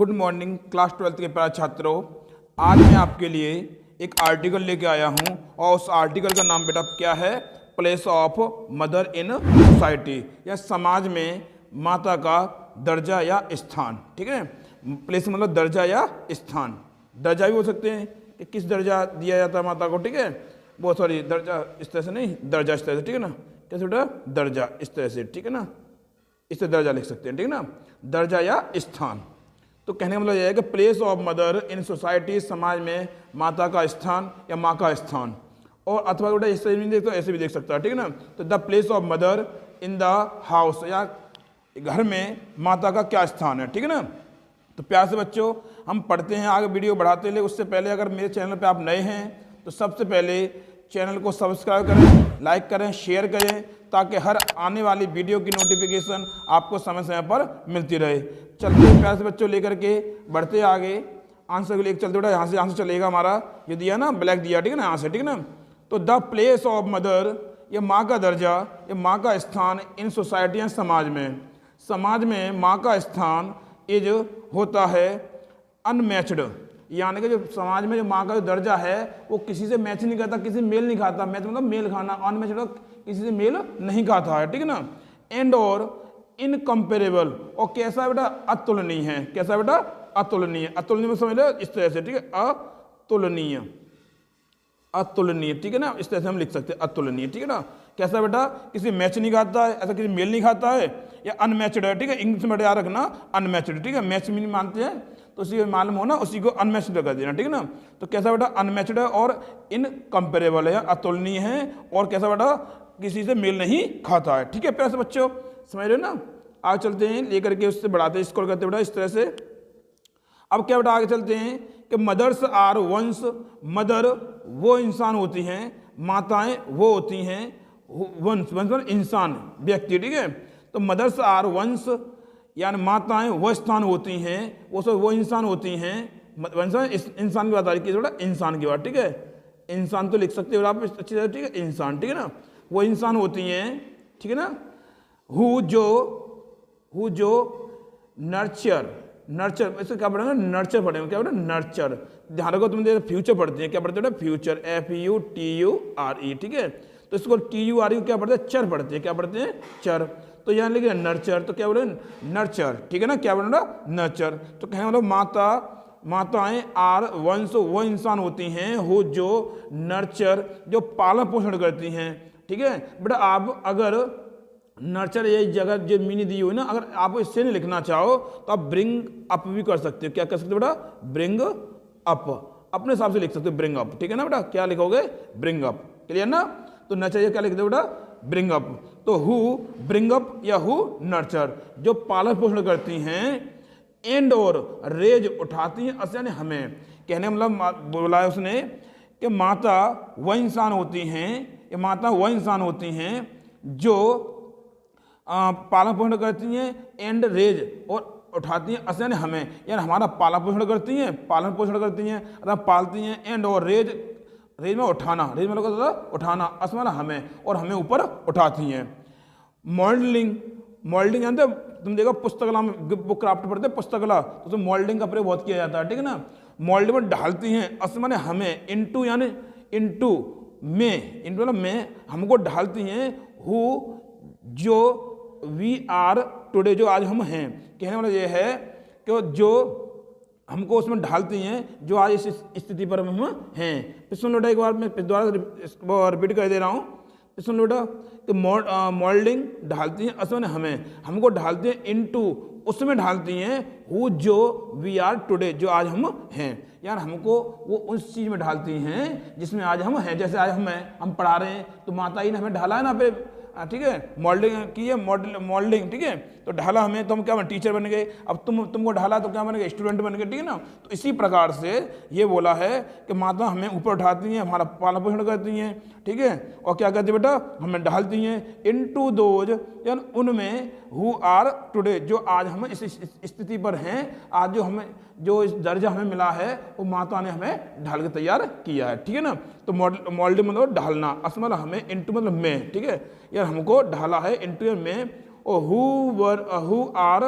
Good morning class 12th के प्यारे छात्रों। आज मैं आपके लिए एक आर्टिकल लेके आया हूं और उस आर्टिकल का नाम बेटा क्या है? Place of mother in society, या समाज में माता का दर्जा या स्थान। ठीक है, प्लेस मतलब दर्जा या स्थान। दर्जा भी हो सकते हैं कि किस दर्जा दिया जाता है माता को। ठीक है, वो सॉरी दर्जा इस तरह से नहीं, दर्जा इस तरह से। ठीक है ना, कैसे बेटा? दर्जा इस तरह से। ठीक है ना, इस तरह दर्जा लिख सकते हैं। ठीक है ना, दर्जा या स्थान। तो कहने का मतलब यह है कि place of mother in society, समाज में माता का स्थान या माँ का स्थान। और अथवा बेटा इस तरह भी देख तो ऐसे भी देख सकता है। ठीक है ना, तो the place of mother in the house, या घर में माता का क्या स्थान है। ठीक है ना, तो प्यार से बच्चों हम पढ़ते हैं, आगे वीडियो बढ़ाते हैं। उससे पहले अगर मेरे चैनल पर आप नए हैं तो सबसे पहले चैनल को सब्सक्राइब करें, लाइक करें, शेयर करें, ताकि हर आने वाली वीडियो की नोटिफिकेशन आपको समय समय पर मिलती रहे। चलते प्यार से बच्चों लेकर के बढ़ते आगे। आंसर को लेकर चलते बेटा, यहाँ से चलेगा हमारा, ये दिया ना ब्लैक दिया। ठीक है ना, यहाँ से। ठीक है ना, तो द प्लेस ऑफ मदर, ये माँ का दर्जा, ये माँ का स्थान इन सोसाइटी, समाज में। समाज में माँ का स्थान इज होता है अनमैच्ड, यानी कि जो समाज में जो माँ का जो दर्जा है वो किसी से मैच नहीं करता, किसी मेल नहीं खाता। मैच मतलब मेल खाना, अनमैच्ड मतलब किसी से मेल नहीं खाता है। ठीक है ना, एंड और इनकम्पेरेबल, और कैसा बेटा? अतुलनीय है। कैसा बेटा? अतुलनीय। अतुलनीय में समझ लो इस तरह से। ठीक है, अतुलनीय, अतुलनीय। ठीक है ना, इस तरह से हम लिख सकते हैं अतुलनीय। ठीक है ना, कैसा बेटा? किसी मैच नहीं खाता है, ऐसा किसी मेल नहीं खाता है, या अनमैच्ड है। ठीक है, इंग्लिश में याद रखना अनमैच्ड। ठीक है, मैच में नहीं मानते हैं तो उसी को मालूम हो ना, उसी को अनमैच्ड कर देना। ठीक है ना, तो कैसा बेटा? अनमैच्ड है और इनकम्पेरेबल है, अतुलनीय है, और कैसा बेटा? किसी से मेल नहीं खाता है। ठीक है प्यारे से बच्चों, समझ रहे हो ना। आगे चलते हैं, लेकर के उससे बढ़ाते स्क्रॉल करते बेटा इस तरह से। अब क्या बेटा आगे चलते हैं कि मदर्स आर वंस, मदर वो इंसान होती हैं, माताएं वो होती हैं वंस। वंस मतलब इंसान, व्यक्ति। ठीक है, तो मदर्स आर वंस, यानी माताएं वो स्थान होती हैं, वो सब वो इंसान होती हैं। वंस इंसान की बात आ रही है बेटा, इंसान की बात। ठीक है, इंसान तो लिख सकते हो आप अच्छी तरह। ठीक है, इंसान। ठीक है ना, वो इंसान होती हैं। ठीक है ना, हु जो नर्चर, नर्चर इससे क्या पढ़ेंगे? नर्चर पढ़ेंगे। क्या पढ़ेंगे? नर्चर। ध्यान रखो तुम फ्यूचर पढ़ते हैं, क्या पढ़ते हैं? Future, FUTURE। ठीक है, तो इसको TURE क्या पढ़ते हैं? चर पढ़ते हैं। क्या पढ़ते हैं? चर। तो यहाँ लिखे नर्चर, तो क्या बोले? नर्चर। ठीक है ना, क्या बोले? नर्चर। तो कहें मतलब माताएं आर वंश वो इंसान होती हैं हो जो नर्चर, जो पालन पोषण करती हैं। ठीक है बेटा, आप अगर नर्चर ये जगह जो मीनी दी हुई ना, अगर आप इससे नहीं लिखना चाहो तो आप ब्रिंग अप भी कर सकते हो। क्या कर सकते हो बेटा? ब्रिंग अप, अपने हिसाब से लिख सकते हो ब्रिंग अप। ठीक है ना बेटा, क्या लिखोगे? Bring up. क्लियर ना, तो नर्चर क्या लिख दो बेटा? Bring up. तो हु ब्रिंग अप या हु नर्चर, जो पालन पोषण करती हैं, एंड और रेज उठाती हैं अस, यानी हमें। कहने मतलब बोला है उसने कि माता वह इंसान होती हैं, ये माता वह इंसान होती हैं जो पालन पोषण करती हैं, एंड रेज और उठाती हैं अस, यानी हमें, यानी हमारा पालन पोषण करती हैं, पालन पोषण करती हैं अर्थात पालती हैं। एंड और रेज, रेज में उठाना, रेज में उठाना, अस मतलब हमें, और हमें ऊपर उठाती हैं। मॉडलिंग, मॉडलिंग जानते हो तुम? देखो पुस्तकला में, बुक क्राफ्ट पढ़ते पुस्तकला, तो उसमें मॉडलिंग का प्रयोग बहुत किया जाता है। ठीक है ना, मॉडलिंग में ढालती हैं, अस माने हमें, इनटू यानी इनटू में, इनटू मतलब में, हमको ढालती हैं। हु जो वी आर टुडे, जो आज हम हैं। कहने वाला ये है कि जो हमको उसमें ढालती हैं, जो आज इस स्थिति पर हम हैं। सुन लो एक बार, मैं दोबारा रिपीट कर दे रहा हूँ। सुन लो कि मॉडलिंग ढालती हैं असल में हमें, हमको ढालती हैं इनटू, उसमें ढालती हैं हु जो वी आर टुडे, जो आज हम हैं। यार हमको वो उस चीज़ में ढालती हैं जिसमें आज हम हैं। जैसे आज हम पढ़ा रहे हैं तो माता ही ने हमें ढाला है ना पे। ठीक है, मॉडलिंग की है, मॉडलिंग। ठीक है, तो ढाला हमें, तो हम क्या बने? टीचर बन गए। अब तुमको ढाला तो क्या बन गए? स्टूडेंट बन गए। ठीक है ना, तो इसी प्रकार से ये बोला है कि माता हमें ऊपर उठाती हैं, हमारा पालन पोषण करती हैं। ठीक है, और क्या करती है बेटा? हमें ढालती हैं इनटू दोज, यानी उनमें, हु आर टुडे, जो आज हम इस स्थिति पर हैं। आज जो हमें, जो इस दर्जा हमें मिला है वो माता ने हमें ढाल के तैयार किया है। ठीक है ना, तो मॉडलिंग मतलब ढालना, असमल हमें, इनटू मतलब में। ठीक है, यार हमको ढाला है इनटू में। और who are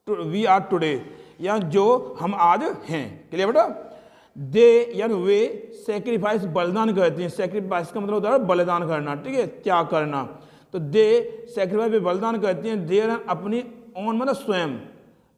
we are today, या जो हम आज हैं। क्लियर बेटा? दे यानी वे सेक्रीफाइस बलिदान करती हैं। सेक्रीफाइस का मतलब होता है बलिदान करना, ठीक है, त्याग करना। तो दे सेक्रीफाइस पे बलिदान करती हैं। देर अपनी ओन मतलब स्वयं,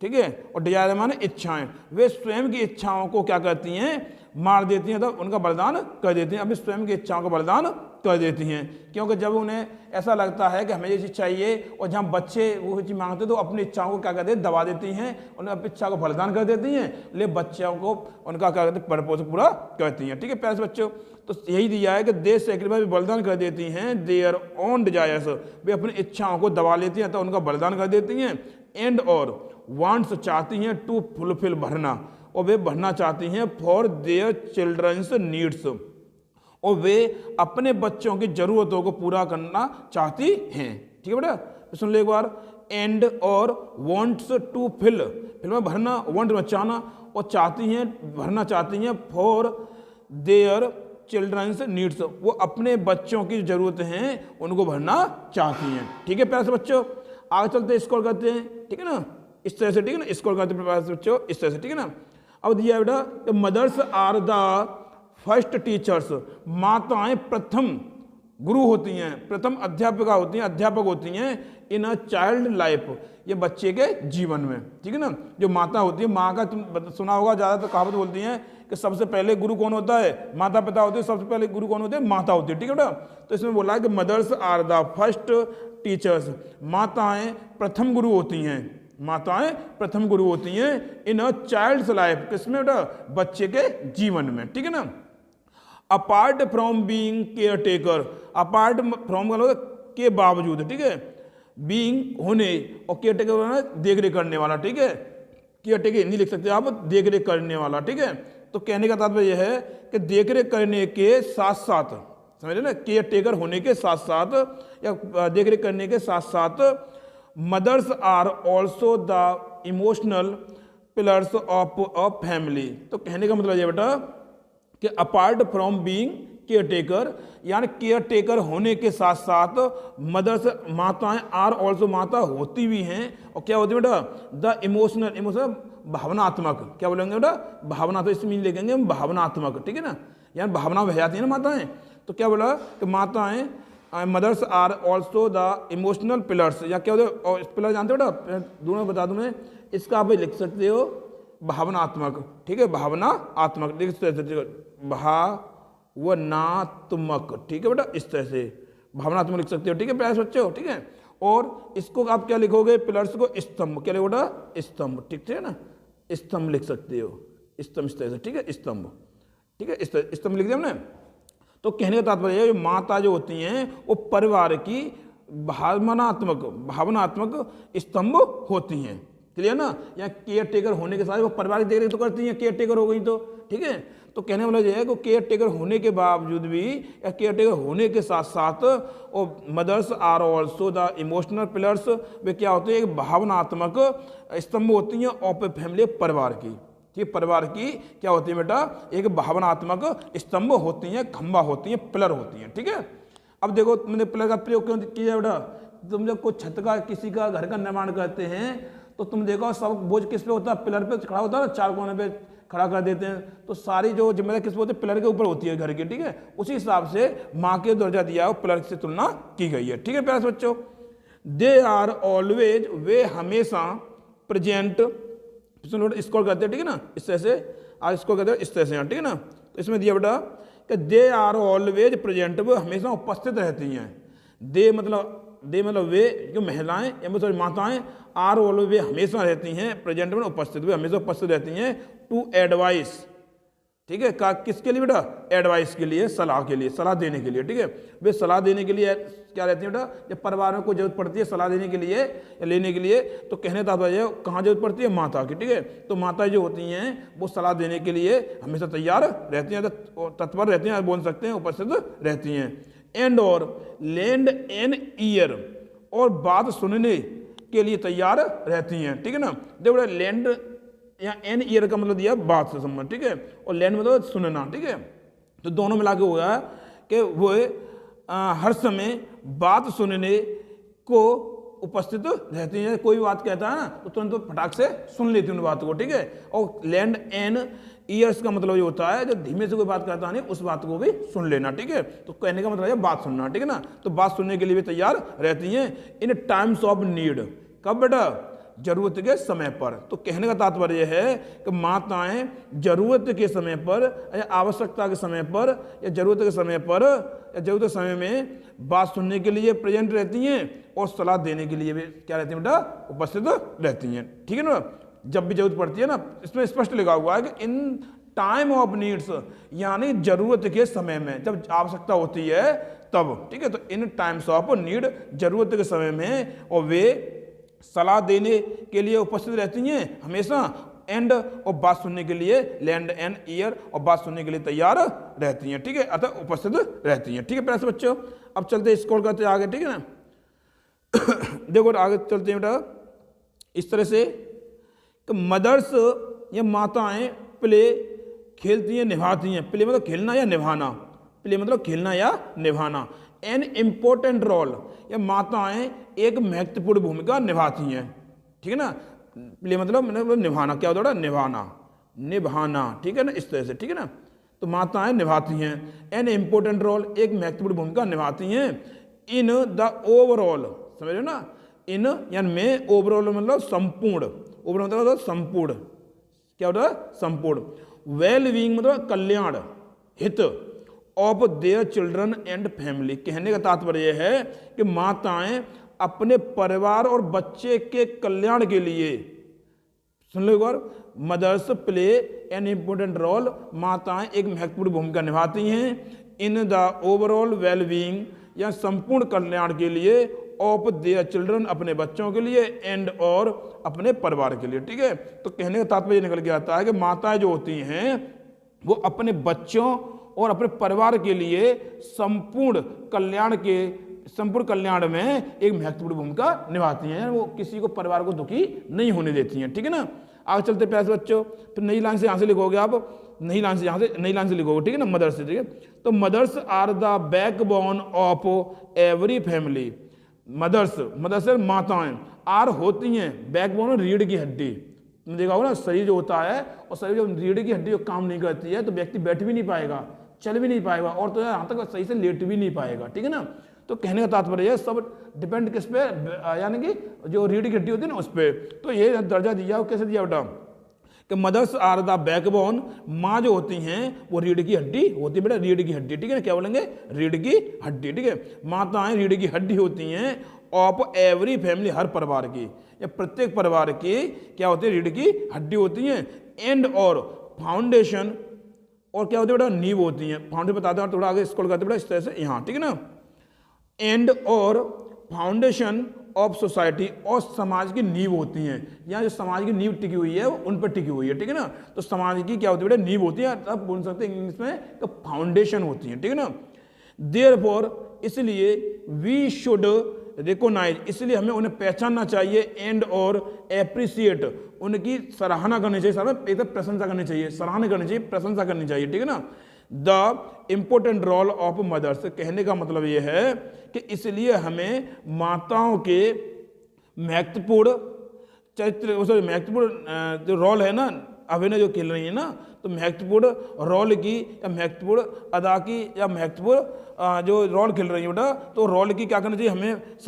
ठीक है, और डिजायर माने इच्छाएं। वे स्वयं की इच्छाओं को क्या करती हैं, मार देती हैं, तब उनका बलिदान कर देती हैं, अपनी स्वयं की इच्छाओं का बलिदान कर देती हैं। क्योंकि जब उन्हें ऐसा लगता है कि हमें ये चीज़ चाहिए, और जहाँ बच्चे वो चीज़ मांगते तो अपनी इच्छाओं को क्या करते हैं, दबा देती हैं, उन्हें अपनी इच्छा को बलिदान कर देती हैं, लेकिन बच्चों को उनका क्या करते हैं, पर्पस पूरा करती हैं। ठीक है प्यारे से बच्चों, तो यही दिया है कि दे सेक्रीफाइस बलिदान कर देती हैं। देयर ओन डिजायर्स, वे अपनी इच्छाओं को दबा लेती हैं तो उनका बलिदान कर देती हैं। एंड और वांट्स चाहती हैं टू फुलफिल भरना, और वे भरना चाहती हैं फॉर देयर चिल्ड्रंस नीड्स, और वे अपने बच्चों की जरूरतों को पूरा करना चाहती हैं। ठीक है बेटा, सुन ले एक बार। एंड और वांट्स टू फिल, फिल में भरना, वांट में चाहना, और चाहती हैं भरना चाहती हैं फॉर देयर चिल्ड्रंस नीड्स, वो अपने बच्चों की जरूरत हैं उनको भरना चाहती हैं। ठीक है प्यारे से बच्चों, आगे चलते स्क्रॉल करते हैं, ठीक है ना, इस तरह से, ठीक है ना, स्क्रॉल करते हैं प्यारे से बच्चों, इस तरह से, ठीक है ना। अब दिया है बेटा, mothers are the first teachers, माताएं प्रथम गुरु होती हैं, प्रथम अध्यापिका होती हैं, अध्यापक होती हैं इन अ चाइल्ड लाइफ, ये बच्चे के जीवन में। ठीक है ना, जो माता होती है, माँ का तुम सुना होगा, ज़्यादातर कहावत बोलती हैं कि सबसे पहले गुरु कौन होता है, माता पिता होते हैं, सबसे पहले गुरु कौन होते हैं, माता होती है। ठीक है बेटा, तो इसमें बोला है कि mothers are the first teachers, माताएं प्रथम गुरु होती हैं, माताएं प्रथम गुरु होती हैं इन अ चाइल्ड्स लाइफ, किसमें बेटा, बच्चे के जीवन में। ठीक है ना, apart from being care taker, apart from के बावजूद, ठीक है, बीइंग होने, और केयर टेकर देख रेख करने वाला। ठीक है, केयर टेकर हिंदी लिख सकते हैं आप, देख रेख करने वाला। ठीक है, तो कहने का तात्पर्य यह है कि देख रेख करने के साथ साथ, समझ रहे ना, केयर टेकर होने के साथ साथ या देख रेख करने के साथ साथ mothers are also the emotional pillars of family. तो कहने का मतलब ये बेटा कि apart from being care taker, यानी केयर टेकर होने के साथ साथ मदर्स, माताएं आर ऑल्सो, माता होती भी हैं, और क्या होती है बेटा, द इमोशनल, इमोशनल भावनात्मक, क्या बोलेंगे बेटा, भावना, तो इसमें लिखेंगे हम भावनात्मक। ठीक है ना, यानी भावना बह जाती है ना माताएं, तो क्या बोला कि माताएं mothers are also the emotional pillars, या क्या होते हैं पिलर, जानते हो बेटा, दोनों बता दूं मैं, इसका आप लिख सकते हो भावनात्मक। ठीक है, भावनात्मक, देख इस तरह से, भावनात्मक। ठीक है बेटा, इस तरह से भावनात्मक लिख सकते हो। ठीक है प्यारे बच्चों, ठीक है, और इसको आप क्या लिखोगे, पिलर्स को स्तंभ, क्या लिखोगे बेटा, स्तंभ। ठीक है ना, स्तंभ लिख सकते हो, स्तंभ इस तरह से, ठीक है, स्तंभ। ठीक है, इस तरह स्तंभ लिख दिया हमने। तो कहने का तात्पर्य है, माता जो होती हैं वो परिवार की भावनात्मक स्तंभ होती हैं। क्लियर ना, या केयर टेकर होने के साथ वो परिवार की देखरेख तो करती हैं, केयर टेकर हो गई तो। ठीक है, तो कहने वाला ये है कि केयर टेकर होने के बावजूद भी, या केयर टेकर होने के साथ साथ, और mothers are also the emotional pillars, वे क्या होते हैं, एक भावनात्मक स्तंभ होती हैं ऑफ ए फैमिली, परिवार की। ठीक, परिवार की क्या होती है बेटा, एक भावनात्मक स्तंभ होती हैं, खंभा होती हैं, पिलर होती हैं। ठीक है, अब देखो मैंने पिलर का प्रयोग क्यों किया बेटा, तुम जब कोई छत का, किसी का घर का निर्माण करते हैं, तो तुम देखो सब बोझ किस पे होता है, पिलर पे खड़ा होता है ना, चार कोने पे खड़ा कर देते हैं, तो सारी जो जिम्मेदारी किस पे होती है, पिलर के ऊपर होती है घर की। ठीक है, उसी हिसाब से माँ के दर्जा दिया है, पिलर से तुलना की गई है। ठीक है प्यारे बच्चों, दे आर ऑलवेज, वे हमेशा प्रेजेंट, स्क्रॉल करते हैं, ठीक है ना, इस तरह से, और स्क्रॉल करते हैं इस तरह से यहाँ, ठीक है ना। तो इसमें दिया बेटा कि दे आर ऑलवेज प्रेजेंट, वो हमेशा उपस्थित रहती हैं। दे मतलब वे, जो महिलाएं या मतलब माताएं, आर ऑलवेज, वे हमेशा रहती हैं, प्रेजेंट में उपस्थित, वे हमेशा उपस्थित रहती हैं, टू एडवाइस। ठीक है, किसके लिए बेटा, एडवाइस के लिए, सलाह के लिए, सलाह देने के लिए। ठीक है, वे सलाह देने के लिए क्या रहती है बेटा, जब परिवार में कोई जरूरत पड़ती है सलाह देने के लिए या लेने के लिए, तो कहने का तात्पर्य है कहाँ जरूरत पड़ती है, माता की। ठीक है, तो माता जो होती हैं वो सलाह देने के लिए हमेशा तैयार रहती हैं, तत्पर रहती हैं, बोल सकते हैं, उपस्थित रहती हैं। एंड और लेंड एन ईयर, और बात सुनने के लिए तैयार रहती हैं। ठीक है ना, देखो लैंड या एन ईयर का मतलब दिया बात से संबंध। ठीक है, और लैंड मतलब सुनना। ठीक है, तो दोनों मिला के हुआ है कि वो हर समय बात सुनने को उपस्थित रहती हैं। कोई बात कहता है ना तो तुरंत तो फटाक से सुन लेती उन बात को, ठीक है। और लैंड एन ईयर्स का मतलब ये होता है जब धीमे से कोई बात कहता नहीं उस बात को भी सुन लेना, ठीक है। तो कहने का मतलब है बात सुनना, ठीक है ना। तो बात सुनने के लिए भी तैयार रहती हैं इन टाइम्स ऑफ नीड। कब बेटा? जरूरत के समय पर। तो कहने का तात्पर्य है कि माताएं जरूरत के समय पर या आवश्यकता के समय पर या जरूरत के समय पर या जरूरत के समय में बात सुनने के लिए प्रेजेंट रहती हैं और सलाह देने के लिए भी क्या रहती हैं बेटा? उपस्थित रहती हैं, ठीक है ना। जब भी जरूरत पड़ती है ना, इसमें स्पष्ट लिखा हुआ है कि इन टाइम ऑफ नीड्स, यानी जरूरत के समय में, जब आवश्यकता होती है तब, ठीक है। तो इन टाइम्स ऑफ नीड, जरूरत के समय में, और वे सलाह देने के लिए उपस्थित रहती हैं हमेशा, एंड और बात सुनने के लिए लैंड एंड ईयर, और बात सुनने के लिए तैयार रहती हैं, ठीक है। अतः उपस्थित रहती हैं, ठीक है प्यारे बच्चों। अब चलते स्क्रॉल करते आगे, ठीक है ना। देखो आगे चलते हैं बेटा इस तरह से कि मदर्स या माताएं प्ले खेलती हैं, निभाती हैं। प्ले मतलब खेलना या निभाना, प्ले मतलब खेलना या निभाना। एन इम्पोर्टेंट रोल, या माताएं एक महत्वपूर्ण भूमिका निभाती हैं, ठीक है ना। प्ले मतलब निभाना, क्या होता है? निभाना, निभाना, ठीक है ना, इस तरह से, ठीक है ना। तो माताएं निभाती हैं एन इम्पोर्टेंट रोल, एक महत्वपूर्ण भूमिका निभाती हैं इन द ओवरऑल, समझ रहे हो ना। इन यानी में, ओवरऑल मतलब संपूर्ण, ओवरऑल मतलब संपूर्ण, क्या होता है? संपूर्ण। वेल बीइंग मतलब कल्याण, हित of their children and family. कहने का तात्पर्य है कि माताएं अपने परिवार और बच्चे के कल्याण के लिए, सुन लो एक बार, mothers play an important role, माताएं एक महत्वपूर्ण भूमिका निभाती हैं in the overall well being, या संपूर्ण कल्याण के लिए, ऑफ देयर चिल्ड्रन अपने बच्चों के लिए, एंड और अपने परिवार के लिए, ठीक है। तो कहने का तात्पर्य निकल के आता है कि माताएं जो होती हैं वो अपने बच्चों और अपने परिवार के लिए संपूर्ण कल्याण में एक महत्वपूर्ण भूमिका निभाती हैं। वो किसी को, परिवार को दुखी नहीं होने देती हैं, ठीक है ना। आगे चलते प्यारे बच्चों, फिर नई लाइन से यहाँ से लिखोगे आप, नई लाइन से यहाँ से, नई लाइन से लिखोगे, ठीक है ना, मदर्स से, ठीक है। तो mothers are the backbone of every family. Mothers माताएं आर होती हैं, बैकबोन रीढ़ की हड्डी। तुमने देखा होगा ना, शरीर जो होता है, और शरीर जो रीढ़ की हड्डी जो काम नहीं करती है तो व्यक्ति बैठ भी नहीं पाएगा, चल भी नहीं पाएगा, और तो यहाँ तक सही से लेट भी नहीं पाएगा, ठीक है ना। तो कहने का तात्पर्य है सब डिपेंड किस पे, यानी कि जो रीढ़ की हड्डी होती है ना उस पर। तो ये दर्जा दिया, कैसे दिया बेटा? कि मदर्स आर द बैकबोन, माँ जो होती हैं वो रीढ़ की हड्डी होती है बेटा, रीढ़ की हड्डी, ठीक है ना। क्या बोलेंगे? रीढ़ की हड्डी, ठीक है। माताएं रीढ़ की हड्डी होती हैं ऑफ एवरी फैमिली, हर परिवार की या प्रत्येक परिवार की क्या होती है? रीढ़ की हड्डी होती हैं। एंड और फाउंडेशन, और क्या होती है बेटा? नींव होती हैं। फाउंडेशन बताते हैं, थोड़ा आगे स्क्रॉल करते बेटा इस तरह से यहाँ, ठीक है ना। एंड और फाउंडेशन ऑफ सोसाइटी, और समाज की नींव होती हैं। यहाँ जो समाज की नींव टिकी हुई है वो उन पर टिकी हुई है, ठीक है ना। तो समाज की क्या होती है बेटा? नींव होती है, आप बोल सकते हैं इंग्लिश में तो फाउंडेशन होती है, ठीक है ना। देयरफॉर, इसलिए वी शुड रिकॉग्नाइज, इसलिए हमें उन्हें पहचानना चाहिए, एंड और एप्रिसिएट, उनकी सराहना करनी चाहिए, प्रशंसा करनी चाहिए, सराहना करनी चाहिए, प्रशंसा करनी चाहिए, ठीक है ना। The important role of mothers, कहने का मतलब यह है कि इसलिए हमें माताओं के महत्वपूर्ण चरित्र, महत्वपूर्ण जो रोल है ना, अभिनय जो खेल रही है ना, तो महत्वपूर्ण रोल की या महत्वपूर्ण अदा की या महत्वपूर्ण जो रोल खेल रही है बेटा, तो रोल की क्या करनी चाहिए? हमें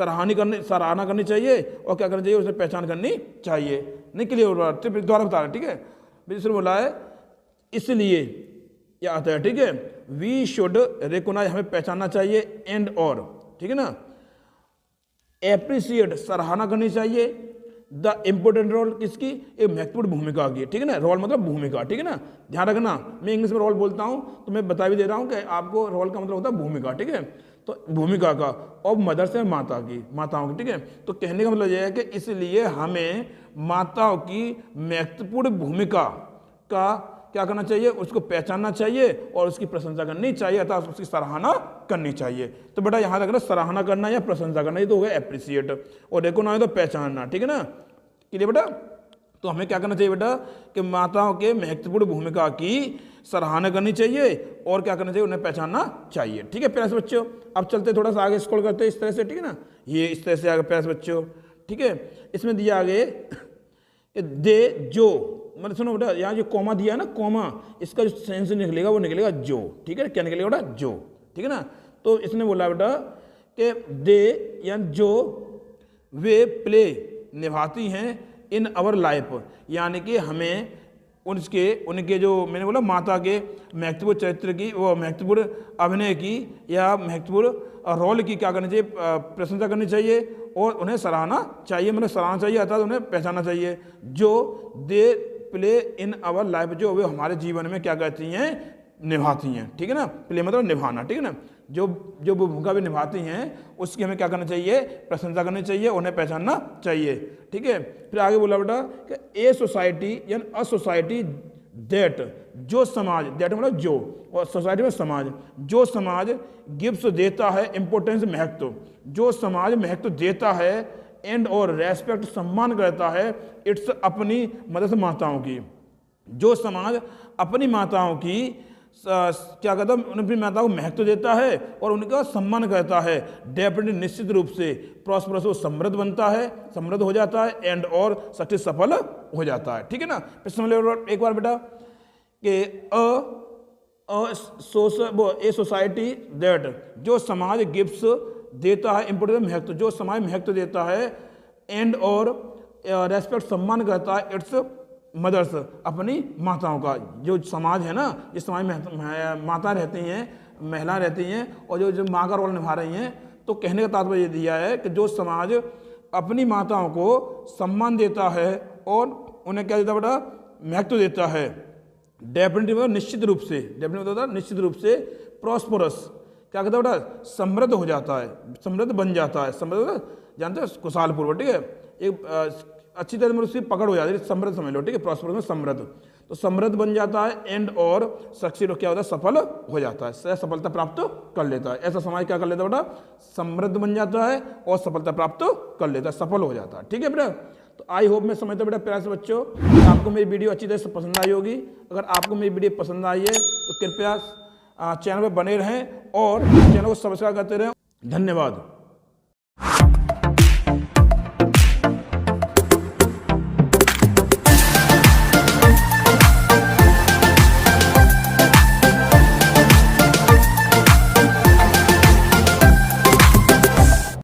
सराहना करनी चाहिए, और क्या करनी चाहिए? उसे पहचान करनी चाहिए। नहीं क्लियर द्वारा बता रहे, ठीक है। इसलिए बोला है इसलिए क्या आता है, ठीक है। वी शुड रिकॉग्नाइज, हमें पहचानना चाहिए, एंड और, ठीक है ना, एप्रिसिएट, सराहना करनी चाहिए, द इम्पोर्टेंट रोल, किसकी? एक महत्वपूर्ण भूमिका की, ठीक है ना। रोल मतलब भूमिका, ठीक है ना, ध्यान रखना। मैं इंग्लिश में रोल बोलता हूं तो मैं बता भी दे रहा हूं कि आपको रोल का मतलब होता है भूमिका, ठीक है। तो भूमिका का, और मदर से माताओं की, ठीक है। तो कहने का मतलब यह है कि इसलिए हमें माताओं की महत्वपूर्ण भूमिका का क्या करना चाहिए? उसको पहचानना चाहिए और उसकी प्रशंसा करनी चाहिए, अर्थात उसकी सराहना करनी चाहिए। तो बेटा यहाँ तक ना, सराहना करना या प्रशंसा करना, ये तो हो गया एप्रिसिएट, और रिकॉग्नाइज तो पहचानना, ठीक है ना। क्लियर बेटा? तो हमें क्या करना चाहिए बेटा कि माताओं के महत्वपूर्ण भूमिका की सराहना करनी चाहिए और क्या करना चाहिए? उन्हें पहचानना चाहिए, ठीक है प्यारे बच्चों। अब चलते थोड़ा सा आगे स्क्रॉल करते हैं इस तरह से, ठीक है ना, ये इस तरह से आगे प्यारे बच्चों। ठीक है। इसमें दिया आगे कि दे जो, मतलब सुनो बेटा, यहाँ जो कॉमा दिया है ना, कॉमा, इसका जो सेंस निकलेगा वो निकलेगा जो, ठीक है। क्या निकलेगा बेटा? जो, ठीक है ना। तो इसने बोला बेटा कि दे या जो वे प्ले निभाती हैं इन अवर लाइफ, यानी कि हमें उनके जो मैंने बोला माता के महत्वपूर्ण चरित्र की, वो महत्वपूर्ण अभिनय की या महत्वपूर्ण रोल की क्या करनी चाहिए? प्रशंसा करनी चाहिए और उन्हें सराहना चाहिए, मतलब सराहना चाहिए अर्थात उन्हें पहचाना चाहिए। जो they play in our life, जो वे हमारे जीवन में क्या करती हैं? निभाती हैं, ठीक है ना। प्ले मतलब निभाना, ठीक है ना। जो वो भूमिका भी निभाती हैं उसकी हमें क्या करना चाहिए? प्रशंसा करनी चाहिए, उन्हें पहचानना चाहिए, ठीक है। फिर आगे बोला बेटा कि ए सोसाइटी यानी अ सोसाइटी दैट, जो समाज, दैट मतलब जो, और सोसाइटी में समाज, जो समाज गिव्स देता है इंपोर्टेंस महत्व, जो समाज महत्व देता है एंड और रेस्पेक्ट सम्मान करता है इट्स अपनी मदद माताओं की, जो समाज अपनी माताओं की क्या कहता है? अपनी माताओं को महत्व देता है और उनका सम्मान करता है, डेफिनेटली निश्चित रूप से प्रॉस्परस, वो समृद्ध बनता है, समृद्ध हो जाता है एंड और सक्सेस सफल हो जाता है, ठीक है ना। फिर समझ लो एक बार बेटा कि ए सोसाइटी दैट, जो समाज गिफ्ट्स देता है इंपोर्टेंस महत्व, जो समाज महत्व देता है एंड और रेस्पेक्ट सम्मान करता है इट्स मदर्स, अपनी माताओं का। जो समाज है ना, जिस समाज में माता रहती हैं, महिला रहती हैं और जो माँ का रोल निभा रही हैं, तो कहने का तात्पर्य ये दिया है कि जो समाज अपनी माताओं को सम्मान देता है और उन्हें क्या देता है बेटा? महत्व देता है, डेफिनेटली मतलब निश्चित रूप से, डेफिनेटली होता है निश्चित रूप से, प्रॉस्परस क्या कहता है बेटा? समृद्ध हो जाता है, समृद्ध बन जाता है, समृद्ध जानते हैं खुशहाल पूर्वक, ठीक है। एक अच्छी तरह में उसकी पकड़ हो जाती है, समृद्ध समझ लो, ठीक है। प्रॉस्परस में समृद्ध, तो समृद्ध बन जाता है एंड और सक्सेस क्या होता है? सफल हो जाता है, सफलता प्राप्त कर लेता है। ऐसा समाज क्या कर लेता है बेटा? समृद्ध बन जाता है और सफलता प्राप्त कर लेता है, सफल हो जाता है, ठीक है बेटा। तो आई होप मैं समझता हूँ बेटा प्यारे से बच्चों आपको मेरी वीडियो अच्छी तरह से पसंद आई होगी। अगर आपको मेरी वीडियो पसंद आई है तो कृपया चैनल पर बने रहें और चैनल को सब्सक्राइब करते रहें। धन्यवाद।